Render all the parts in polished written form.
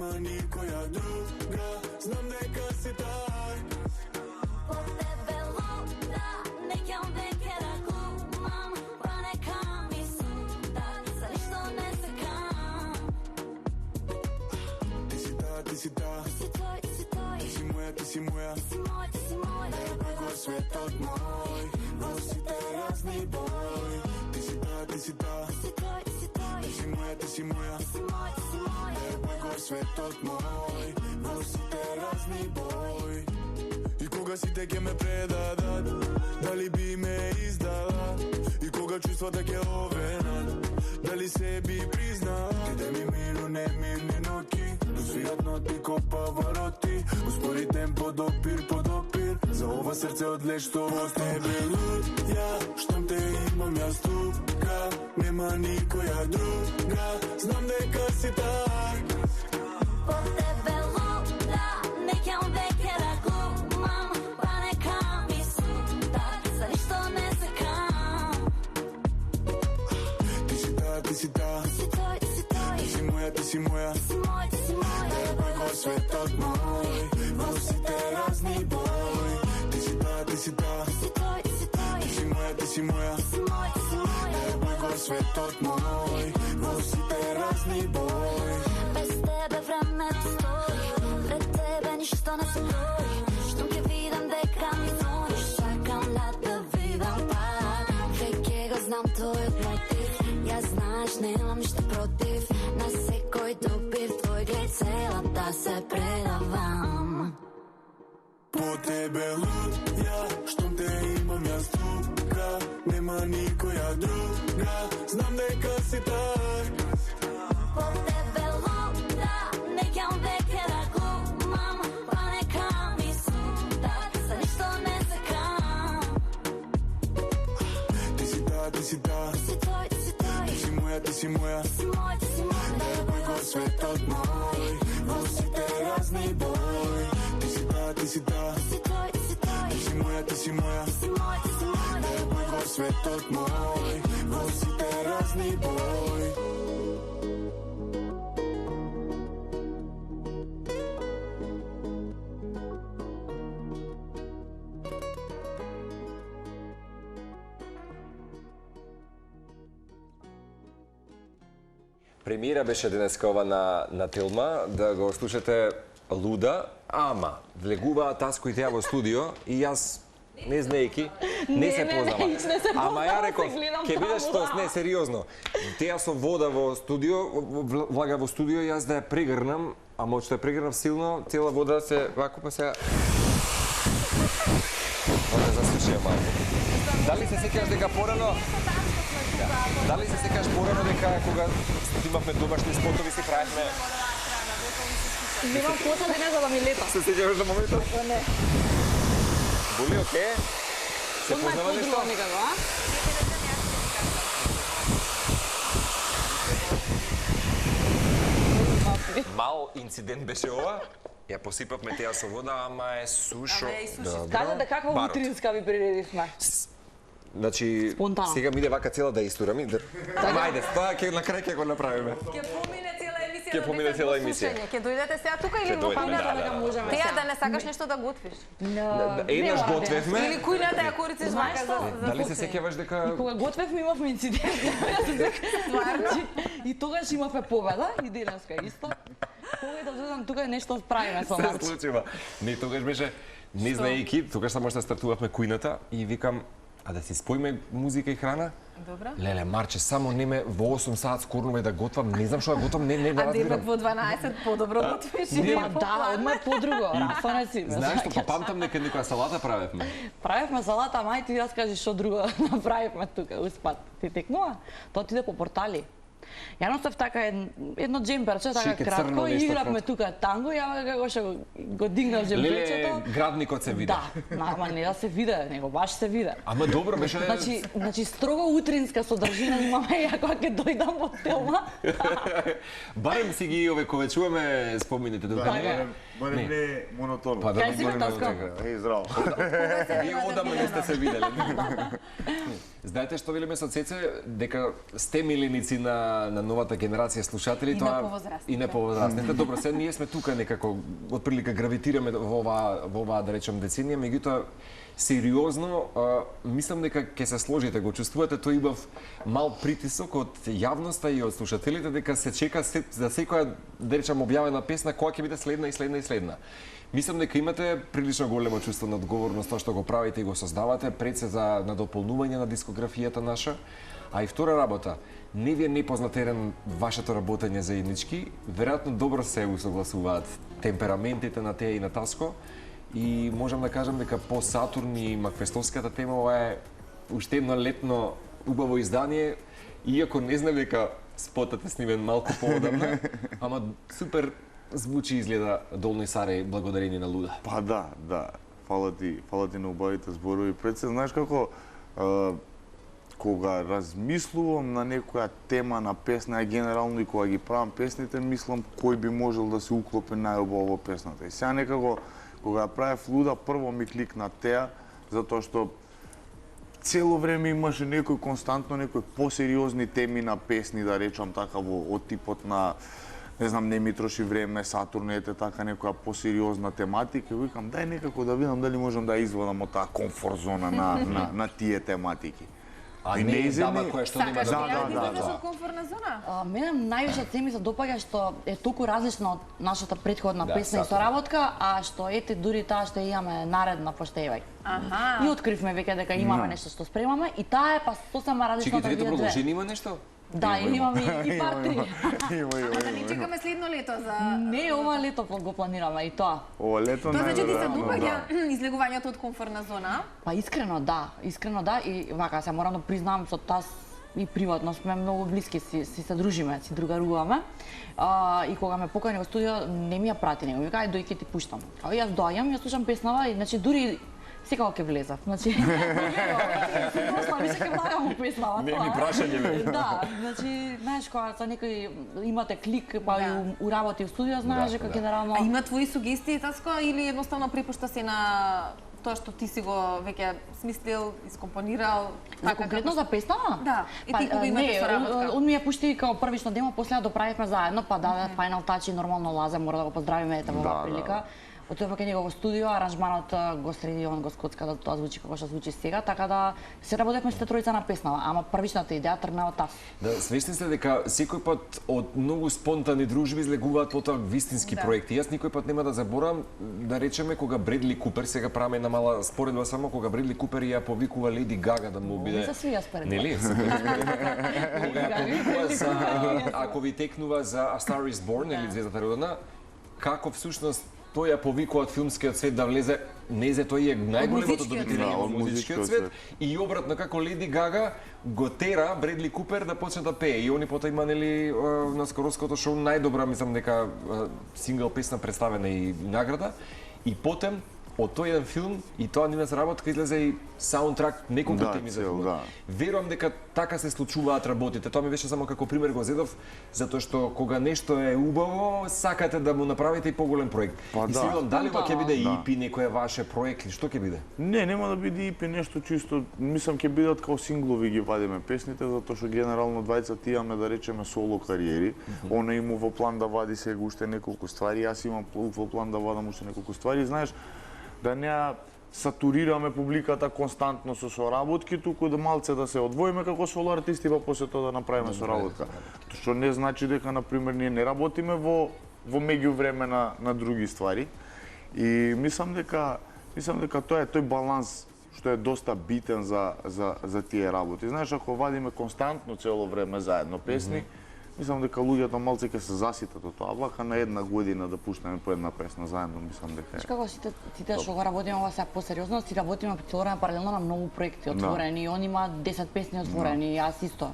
нема никоја друга, знам дека си тај. По тебе луда, неќам веќе да глумам, па нека ми суда, за ништо не секам. Ти си та, ти си та, Ти си тој, ти си тој, ти си моја, ти си моја. ти си мој, ти си мој. Го светот мој, во сите разни бои. Ти си та, ти си та, Ти си тој, ти си тој, ти си моја, ти си моја. ти си мој, ти си мој. Го светот мој, во сите разни бои. И кога сите ќе ме предадат, дали би ме издала? И кога чувствата ќе овенат, дали се би признала? Ти ми миру, не мирни ноки, досвират ноти ко павароти. Успори темпо, допир по допир, за ова срце одлеш што во тебе луд. Ја, штом те имам јас тука, нема никоја друга, знам дека си тај. По тебе луда, неќам веќе да глумам, па нека ми суда, за ништо не секам. Ти си та, ти си та, Ти си тој, ти си тој, ти си моја, ти си моја. ти си мој, ти си мој. Го светот мој, во сите разни бои. Ти си та, ти си та, Ти си тој, ти си тој, ти си моја, ти си моја. ти си мој, ти си мој. Го светот мој, во сите разни бои. Без тебе времето стои, пред тебе ништо не се брои. Штом ќе видам дека ми звониш, сакам да видам пак. Веќе го знам твојот мотив, ја знаеш немам ништо против. На секој допир твој глед цела да се предавам. По тебе луд, ја, штом те имам јас тука, нема никоја друга, знам дека си тај. По тебе луда, неќам веќе да глумам, па нека ми суда, за ништо не секам. Ти си та, ти си та, Ти си тој, ти си тој, ти си моја, ти си моја. ти си мој, ти си мој. Го светот мој, во сите разни бои. Ти си та, ти си та, Ти си тој, ти си тој, ти си моја, ти си моја. ти си мој, ти си мој. Го светот мој, во сите разни бои. Премиера беше денеска ова на Телма, да го слушате Луда, ама влегуваа Таско и Теја во студио и јас не знаејки, не се познава. Ама ја реков, ќе бидеш тост, не сериозно. Теја со вода во студио, влага во студио, јас да ја прегрнам, ама очто ја прегрнав силно, цела вода се вако па сега. Да засушија малку. Дали се сеќаш дека порано? Дали се сеќаш порано дека кога имавме домашни спотови си правевме? Немам коса денес за да ми лета. Се сеќаваш на моментот? Не. Боли, окей? Се познава нешто? Некако, а? Мал инцидент беше ова. Ја посипавме теја со вода, ама е сушо. Кажете каква Барот. утринска ви приредивме. Значи, Спонтано. сега ми иде вака цела да истурам и Ама ајде, тоа ќе на крај ќе го направиме. Ќе помине цела емисија. Ќе помине цела емисија. Ќе дојдете сега тука или во дојдеме, кујната да, дека да. можеме? Теја да не сакаш нешто да готвиш. Еднаш готвевме. Или кујната ја корициш Знаеш вака што? за Дали се пуцење. сеќаваш дека И кога готвевме имавме инцидент. Стварно? И тогаш имавме победа и денеска исто. Кога да додам тука нешто правиме со се Марч. случува? Не, тогаш беше не знаејки, тогаш само што стартувавме кујната и викам а да си споиме музика и храна? Добра. Леле, Марче, само не ме во 8 саат скорнуве да готвам, не знам што да готвам, не А денот разбирам. во 12 подобро готвиш. Па да, одма подруго, рафана си. Знаеш што, па памтам дека некоја салата правевме. Правевме салата, мај ти јас кажи што друго направивме тука, успат. Ти текнува? Тоа отиде по портали. Ја носев така едно джемперче, така Шике, кратко, црно и нешто игравме кратко. тука танго, ја како што го дигнав джемперчето. Леле, градникот се виде. Да, ама не да се виде, него баш се виде. Ама добро беше. Значи строго утринска содржина имаме ја кога ќе дојдам во Телма. Барем си ги овековечуваме спомините тука. Барем не монотонно. Па да Кај си барем го, Таско? дека. Здраво. Вие одамна не сте се виделе. Знаете што велиме со Цеце, дека сте миленици на новата генерација слушатели, И на повозрастните. и на повозрастните. Добро, се ние сме тука некако отприлика гравитираме во оваа да речем деценија, меѓутоа сериозно мислам дека ќе се сложите, го чувствувате тој убав мал притисок од јавноста и од слушателите дека се чека за секоја да речем објавена песна која ќе биде следна и следна и следна. Мислам дека имате прилично големо чувство на одговорност тоа што го правите и го создавате, пред се за надополнување на дискографијата наша, а и втора работа, не ви е непознат терен вашето работење заеднички, веројатно добро се усогласуваат темпераментите на теја и на Таско, и можам да кажам дека по Сатурн и Макфестовската тема ова е уште едно летно убаво издание, иако не знам дека спотот е снимен малку поодамна, ама супер звучи изгледа Долни Сарај благодарение на Луда. Па да. Фала ти на убавите зборови. Пред се, знаеш како, кога размислувам на некоја тема на песна, а генерално и кога ги правам песните, мислам кој би можел да се уклопи најубаво во песната. И сега некако, кога ја правев Луда, прво ми кликна теа, затоа што цело време имаше некои константно некои посериозни теми на песни, да речам така, од типот на не знам, не ми троши време, Сатурн ете така некоја посериозна тематика, и викам дај некако да видам дали можам да извадам од таа комфорт зона на тие тематики. А И не е нејзини- дама која што нема Сакаш да да да, излезеш да. од комфортна зона? Мене највише се ми се допаѓа што е толку различна од нашата претходна Да, песна и Сатурн. соработка, а што ете дури таа што имаме наредна поштевај. Аха. И откривме веќе дека имаме нешто што спремаме и таа е па сосема различна Чекајте, од трето овие две. продолжение има нешто? Да, имаме и партри. Ама да не чекаме следно лето за... Не, ова лето го планираме и тоа. Ова лето Тоа значи ти се најверојатно, допаѓа да. излегувањето од комфортна зона? Па искрено да и вака се морам да признам со таз и приватно сме многу блиски, си се дружиме, си другаруваме. И кога ме покани во студио не ми ја прати него, вика ај дој ќе ти пуштам. А јас доаѓам, ја слушам песнава и значи дури секако ќе влезав. Значи, више ќе влагам во песнава. Не е ни прашање, бе. Да, значи, знаеш кога со некој имате клик, па Да. и у работи у студио, знаеш Да, дека да. генерално... А има твои сугестии, Таско, или едноставно препушта се на тоа што ти си го веќе смислил, искомпонирал? За конкретно за песнава? Да, и ти кога имате соработка? Он ми ја пушти као првично демо, после ја доправивме заедно, па даде Final Touch и нормално Лазе, мора да го поздравиме ете во оваа Да, прилика. Отидовме кај него во студио, аранжманот го среди, он го скоцка да тоа звучи како што звучи сега, така да се работевме сите тројца на песнава, ама првичната идеја тргна од таз. Да, свесни сте дека секој пат од многу спонтани дружби излегуваат потоа вистински Да. проекти. Јас никој пат нема да заборам, да речеме кога Бредли Купер, сега правиме една мала споредба само, кога Бредли Купер ја повикува Леди Гага да му биде... Не се свија споредба. Нели? Кога ја повикува за, ако ви текнува за A Star Is Born, или Звездата родена, како всушност тој ја повикува од филмскиот свет да влезе, незе тој е најголемото музичкиот добитување свет. од музичкиот свет и обратно како Леди Гага го тера Бредли Купер да почне да пее и они потоа има нели на скороското шоу најдобра мислам дека сингл песна представена и награда и потем од тој еден филм и тоа нивна соработка излезе и саундтрак неколку Да, теми за цел, филмот. да. Верувам дека така се случуваат работите. Тоа ми беше само како пример го зедов, затоа што кога нешто е убаво, сакате да му направите и поголем проект. Па и да. се видам дали ова ќе биде Да. EP, некој ваше проект или што ќе биде? Не, нема да биде EP нешто чисто, мислам ќе бидат као синглови ги вадиме песните, затоа што генерално двајцата имаме да речеме соло кариери. Она има во план да вади сега уште неколку ствари, јас имам во план да вадам уште неколку ствари, знаеш, да не сатурираме публиката константно со соработки, туку да малце да се одвоиме како соло артисти, па после тоа да направиме соработка. Што не значи дека на пример ние не работиме во меѓувреме на други ствари. И мислам дека тоа е тој баланс што е доста битен за тие работи. Знаеш, ако вадиме константно цело време заедно песни, мислам дека луѓето малце ќе се заситат од тоа. Влака на една година да пуштаме по една песна заедно, мислам дека е. Како сите што го работиме ова сега посериозно, си работиме цело време паралелно на многу проекти отворени. Он има 10 песни отворени, јас исто.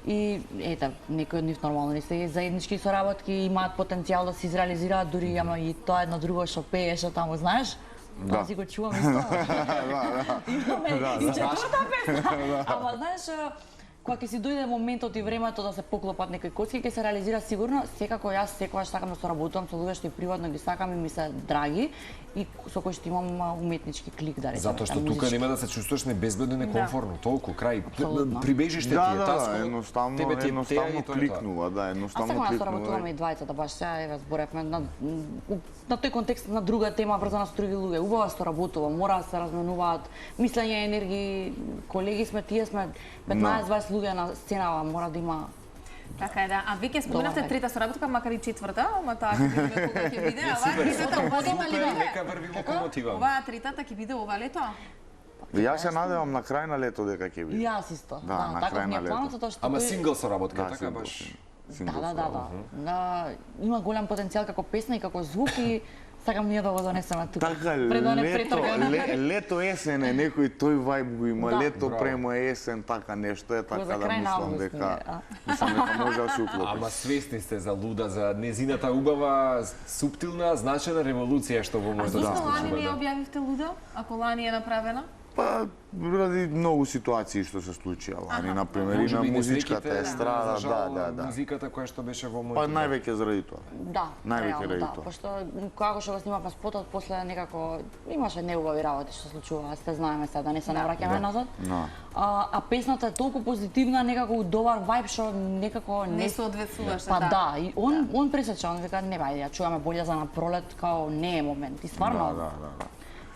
И ете, некои од нив нормално не се заеднички соработки, имаат потенцијал да се изреализираат, дури ама и тоа едно друго што пееше таму, знаеш? Тоа си го чувам исто. Имаме и четврта песна. Ама знаеш, кога ќе си дојде моментот и времето да се поклопат некои кocки, ќе се реализира сигурно. Секако јас секогаш сакам да соработувам со луѓе што и приватно ги сакам и ми се драги и со кои што имам уметнички клик, да речеме. Затоа што тука нема да се чувствуваш небезбедно и некомфортно, толку крај. Прибежиште ти е таско. Едноставно кликнува, да, едноставно кликнува. А сакам да соработуваме и двајцата, баш сега еве зборевме на тој контекст на друга тема врзана со други луѓе. Убаво се работува, мора да се разменуваат мислење, енергии, колеги сме, тие сме 15-20 луѓе на сценава, мора да има. Така е, да. А веќе споменавте трета соработка, макар и четврта, ама таа ќе биде кога ќе биде, ова тритата водима ли биде? Нека врви локомотива. Оваа третата ќе биде ова лето? Јас се надевам на крај на лето дека ќе биде. Јас исто. Да, на крај на лето. Ама сингл соработка, така баш. Да. Има голем потенцијал како песна и како звук и сакам ние да го донесеме тука. Така, лето есен е некој тој вајб го има, лето премо есен, така нешто е, така да мислам дека може да се уклопи. Ама свесни сте за Луда, за незината убава, суптилна, значена револуција што во може да се случи. А зошто лани не ја објавивте Луда, ако лани е направена? Па, ради многу ситуации што се случија лани, например, и на музичката естрада, да. Музиката која што беше во Па највеќе заради тоа. Да, највеќе заради тоа. Пошто кога што го снимавме спотот, после некако имаше неубави работи што се случува, сте знаеме сега да не се навраќаме назад. А песната е толку позитивна, некако добар вајб што некако не се одвесуваше, па да, и он пресече, он вика не бајде, ја чуваме болја за на пролет, као не е момент. И стварно. Да.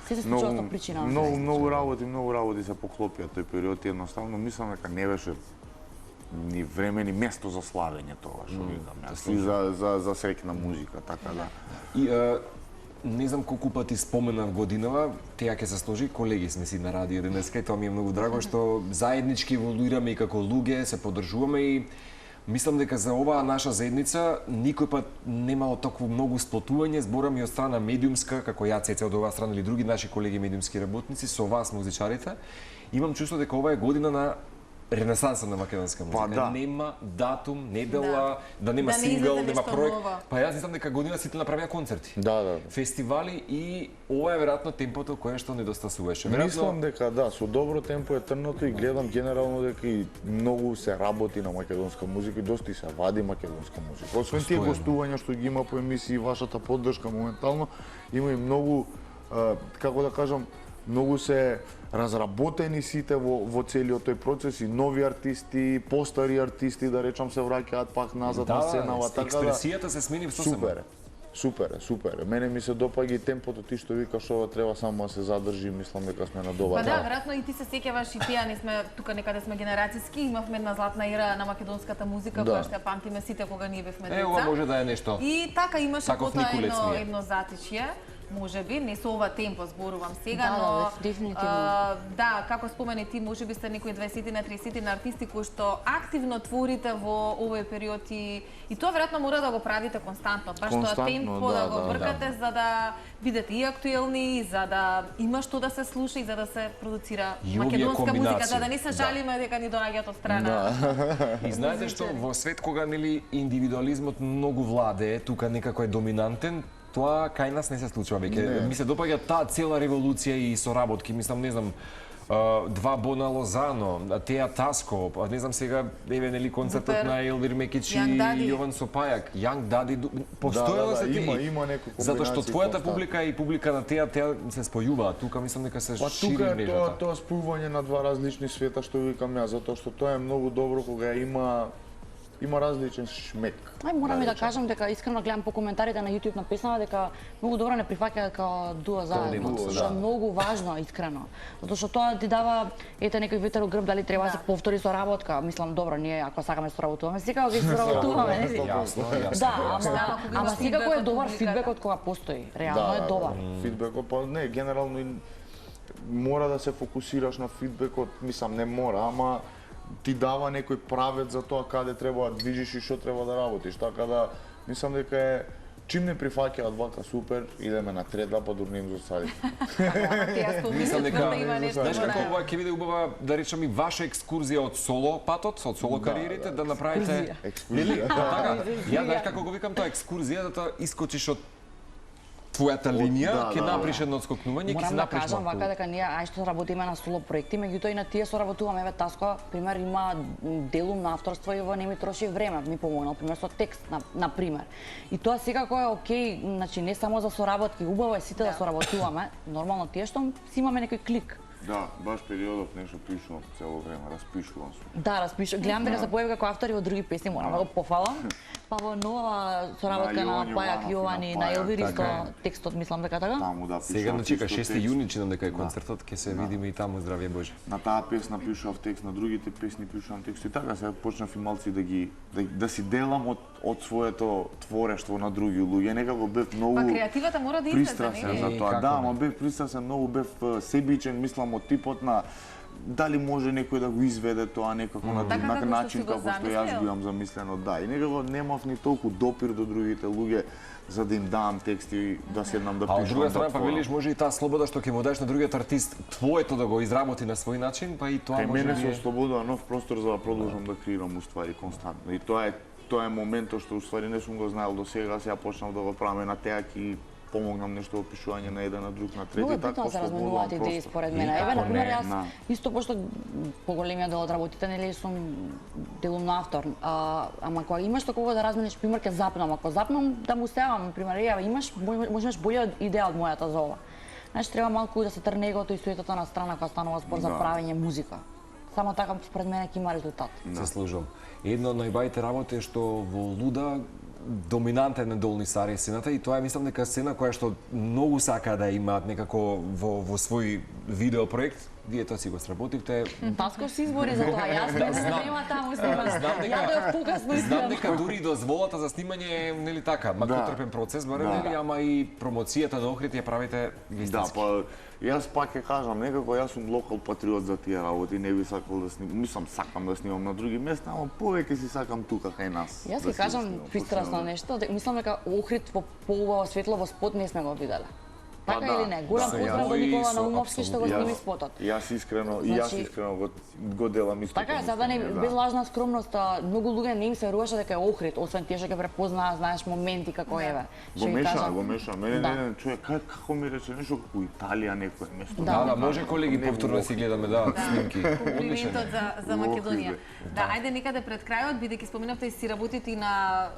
Се случува со причина. Многу работи се поклопија тој период и едноставно мислам дека не беше ни време ни место за славење тоа што викам јас. И за среќна музика, така да. И не знам колку пати споменав годинава, теја ќе се сложи, колеги сме си на радио денеска и тоа ми е многу драго што заеднички еволуираме и како луѓе се поддржуваме и мислам дека за оваа наша заедница никој пат немало толку многу сплотување, зборам и од страна медиумска, како ја Цеце од оваа страна или други наши колеги медиумски работници, со вас музичарите. Имам чувство дека ова е година на ренесанса на македонска музика. Па, да. Нема датум, недела, да нема сингл, нема проект. Па јас мислам дека година сите направија концерти. Да. Фестивали и ова е веројатно темпото кое што недостасуваше. Мислам дека да, со добро темпо е трното и гледам генерално дека и многу се работи на македонска музика и доста и се вади македонска музика. Освен тие гостувања што ги има по емисии, вашата поддршка моментално, има и многу, како да кажам, многу се разработени сите во целиот тој процес и нови артисти, постари артисти, да речам, се враќаат пак назад на сценава, така да. Експресијата се смени сосема. Супер. Мене ми се допаѓа и темпото, ти што викаш, ова треба само да се задржи, мислам дека сме на добар пат. Па да, веројатно и ти се сеќаваш и тие, не сме тука некаде сме генерацијски, имавме една златна ера на македонската музика, која што ја памтиме сите кога ние бевме деца. Ова може да е нешто. И така имаше потоа едно затичје. Можеби, не со ова темпо зборувам сега, но дефинитивно. Да, како спомени ти, можеби сте некои 20 на 30 на артисти кои што активно творите во овој период и тоа веројатно мора да го правите константно, баш тоа темпо да го бркате за да бидете и актуелни, за да има што да се слуша и за да се продуцира македонска музика, за да не се жалиме дека ни доаѓаат од страна. И знаете што во свет кога нели индивидуализмот многу владее, тука некако е доминантен, тоа кај нас не се случува веќе. Ми се допаѓа таа цела револуција и соработки, мислам, не знам, Два Бона Лозано, Теја Таско, не знам сега, еве нели концертот на Елвир Мекич и Јован Сопајак, Јанг Дади, постојало се тие. Има некои комбинации. Затоа што твојата публика и публика на теа се спојуваат. Тука мислам дека се шири мрежата. Па тука тоа спојување на два различни света што викам јас, затоа што тоа е многу добро кога има различен шмек. Морам и да кажам дека искрено гледам по коментарите на YouTube на песнава дека многу добро не прифаќаат као дуо заедно, што е многу важно искрено. Затоа што тоа ти дава ете некој ветер у грб, дали треба да се повтори соработка. Мислам добро, ние ако сакаме соработуваме, секако ќе соработуваме, нели? Да, ама секако е добар фидбекот кога постои. Реално е добар. Фидбекот па не, генерално мора да се фокусираш на фидбекот, мислам не мора, ама ти дава некој правец за тоа каде треба да движиш и што треба да работиш. Така да, мислам дека е чим не прифаќаат вака супер, идеме на трета, па дур не им засади. Мислам дека, знаеш како ова ќе биде убава, да речам и ваша екскурзија од соло патот, од соло кариерите, да направите... Екскурзија. Така, ја знаеш како го викам тоа екскурзија, да искочиш од твојата линија, ќе направиш едно отскокнување, ќе се Морам да направиш кажам малку. вака дека ние што работиме на соло проекти, меѓутоа и на тие соработуваме. Еве Таско, пример, има делум на авторство и во не ми троши време, ми помогнал, пример со текст на пример. И тоа секако е окей, значи не само за соработки, убаво е сите да соработуваме. Нормално тие што си имаме некој клик. Да, баш периодов нешто пишувам цело време, распишувам се. Да, распишувам. Гледам дека се појави како автори во други песни, морам да го пофалам. Па во нова соработка на Пајак Јовани, на Елвир исто текстот, мислам дека така. Таму да пишувам. Сега начека 6 јуни чинам дека е концертот, ќе се видиме и таму, здравје Боже. На таа песна пишував текст, на другите песни пишувам текст и така сега почнав и малци да си делам од своето творештво на други луѓе. Некако бев многу Па креативата мора да излезе, пристрасен за нели? тоа. Да, ама бев пристрасен, многу бев себичен, мислам од типот на дали може некој да го изведе тоа некако на Така како што начин си го како што јас замислил? го имам замислено, да. И некако немав ни толку допир до другите луѓе за да им давам тексти, да седнам да А од пишувам. друга да страна па творам. велиш може и таа слобода што ќе му дадеш на другиот артист твоето да го изработи на свој начин, па и тоа Кај може мене би се е- ослободува нов простор за да продолжам да креирам уствари константно. И тоа е моментот што уствари не сум го знаел до сега, сега почнав да го правам на теак и помогнам нешто во пишување на еден на друг на трети, Многу е битно да се разменуваат идеи според мене. Еве, например, јас Да. исто пошто поголемиот дел од работите нели сум делумно автор, ама кога имаш такова да размениш, пример ќе запнам, ако запнам да му севам, пример, еве имаш можеш болја идеја од мојата за ова. Знаеш, треба малку да се трне егото и суетата на страна кога станува збор за Да. правење музика. Само така според мене ќе има резултат. се служам. Една од најбајите работи е што во Луда доминантен е долни сари сцената и тоа е мислам дека сцена која што многу сака да имаат некако во свој видео проект. Вие тоа си го сработивте. Таско се избори за тоа, јас нема таму снимам. Ја дојав покасно Знам дека дури и дозволата за снимање е нели така, макотрпен процес барем нели, ама и промоцијата на Охрид ја правите Да, вистински. па јас пак ќе кажам, некако јас сум локал патриот за тие работи, не би сакал да снимам, мислам сакам да снимам на други места, ама повеќе си сакам тука кај нас. Јас да ќе си кажам снимам, пристрасно почнувам. нешто, мислам дека Охрид во поубаво светло во спот не сме го виделе. Така да, или не? Голем да, поздрав до јас- Никола со- Наумовски што го апсолутно. сними спотот. Јас искрено Значи, го делам исто. Така е, сега да не без лажна скромност, многу луѓе не им се веруваше дека е Охрид, освен тие што ќе препознаат, знаеш, моменти како еве. Го меша. Мене Да. не човек како ми рече нешто како Италија некое место. Да, може колеги повторно да си гледаме да снимки. Одличен. Комплиментот за Македонија. Охрид, Да, ајде некаде пред крајот, бидејќи споминавте и си работите и на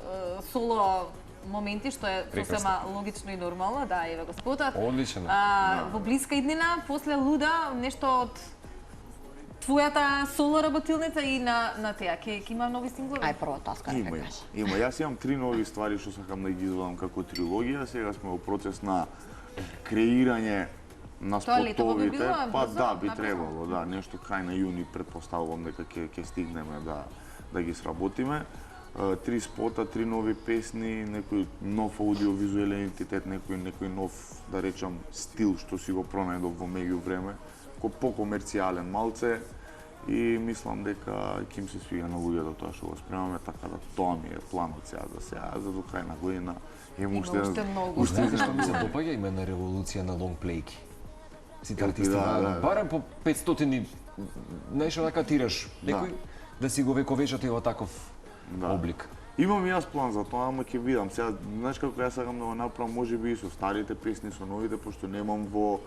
соло моменти, што е сосема логично и нормално, да, еве го спотот. Одличен. Во блиска иднина, после Луда, нешто од твојата соло работилница и на теа, ќе има нови синглови? Ај прво Таска нека Има. каже. Јас имам 3 нови ствари што сакам да ги извадам како трилогија. Сега сме во процес на креирање на Тоа летово би спотовите. било Па брзо, да, би напред? требало, да, нешто крај на јуни претпоставувам дека ќе стигнеме да ги сработиме. 3 спота, 3 нови песни, некој нов аудиовизуелен идентитет, некој нов, да речам, стил што си го пронајдов во меѓувреме, покомерцијален малце и мислам дека ќе им се свига на луѓето тоа што го спремаме, така да тоа ми е планот сега за до крај на година. Има уште многу. Знаете што ми се допаѓа? Има една револуција на лонгплейки. Сите артисти да. барем по 500 нешто така тираш. Некој да си го вековечати во таков облик. Имам и јас план за тоа, ама ќе видам. Сега, знаеш како јас сакам да го направам, можеби и со старите песни, со новите, пошто немам во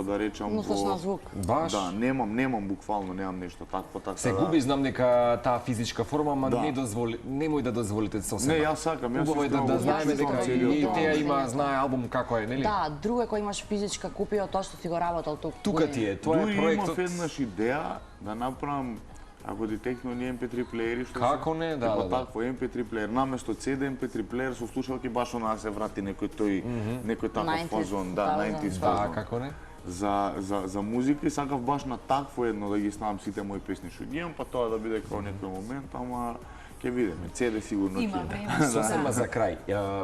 да речам Носачна звук. Баш. Да, немам буквално, немам нешто такво, така. Се да. губи, знам дека таа физичка форма, ама Да. немој да дозволите сосема. Не, јас сакам, јас Убаво е искрено да го знаеме чувствувам дека целиот и тоа. теа има знае албум како е, нели? Да, друго е кога имаш физичка копија од тоа што си го работел тука. Тука ти е, тоа е Дури имав проектот. еднаш идеја да направам, ако дитекно ни MP3 плеери, што Како не? Да, типа да, да. такво MP3 плеер, наместо CD MP3 плеер со слушалки баш она да се врати некој таков 90s, фазон, да, 90s Да, фазон. како не? За музика и сакав баш на такво едно да ги снавам сите мои песни што ги имам, па тоа да биде како некој момент, ама ќе видиме. CD сигурно Има ќе. време. Сосема за крај.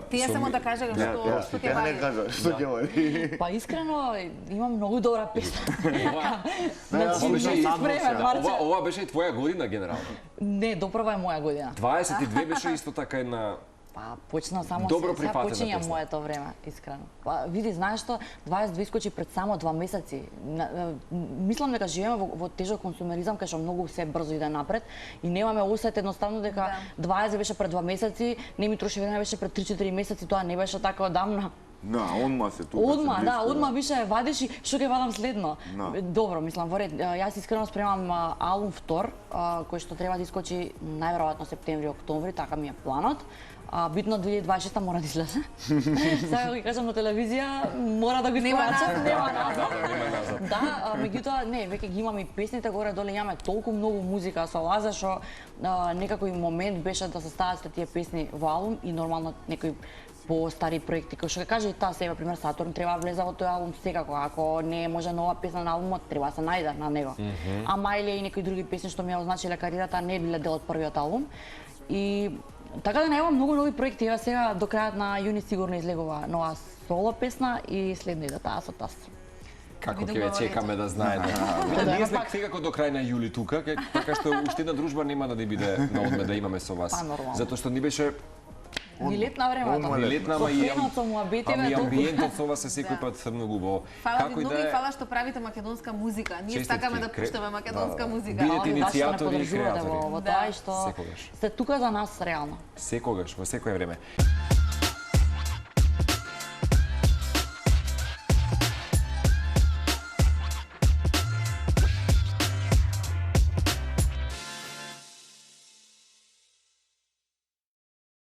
Тие само да кажа што ќе не вари. кажа, што ќе вади. Па искрено имам многу добра песна. Ова Значи, беше не и си спремен, Марче. ова беше и твоја година генерално. Не, допрва е моја година. 22 беше исто така една. Па почна само Добро сега прифатена почиња песна. моето време, искрено. Па види, знаеш што, 22 искочи пред само 2 месеци. Мислам дека живееме во тежок консумеризам кај што многу се брзо иде напред и немаме осет едноставно дека 20 беше пред 2 месеци, не ми троши време беше пред 3-4 месеци, тоа не беше така одамна. Одма се тука. Одма, да, одма више вадиш и што ќе вадам следно. Добро, мислам, во ред. Јас искрено спремам албум втор, кој што треба да искочи најверојатно септември, октомври, така ми е планот. Битно 2026 мора да излезе. Сега ги кажам на телевизија, мора да го искорачам, нема назад. Да, меѓутоа, не, веќе ги имам и песните горе-доле, имаме толку многу музика со Лаза, што некако момент беше да се стават тие песни во албум и нормално некои по-стари проекти, кои што ќе каже и таа сега, пример Сатурн треба влезе во тој албум секако, ако не може нова песна на албумот, треба се најде на него. А Мајлија и некои други песни што ми ја означиле кариерата не биле дел од првиот албум. И така да најавам многу нови проекти, ева сега до крајот на јуни сигурно излегува нова соло песна и следно иде таа со таз. Како ќе ве чекаме да знаете. Ние сме секако до крај на јули тука, така што уште една дружба нема да ни биде на одме да имаме со вас. Затоа што ни беше Ни летна времето. Ни летна, ама и амбиентот со вас е секој пат многу убаво. Фала ви многу и фала што правите македонска музика. Ние сакаме да пуштаме македонска музика. Бидете иницијатори и креатори. Во тоа и што сте тука за нас реално. Секогаш, во секое време.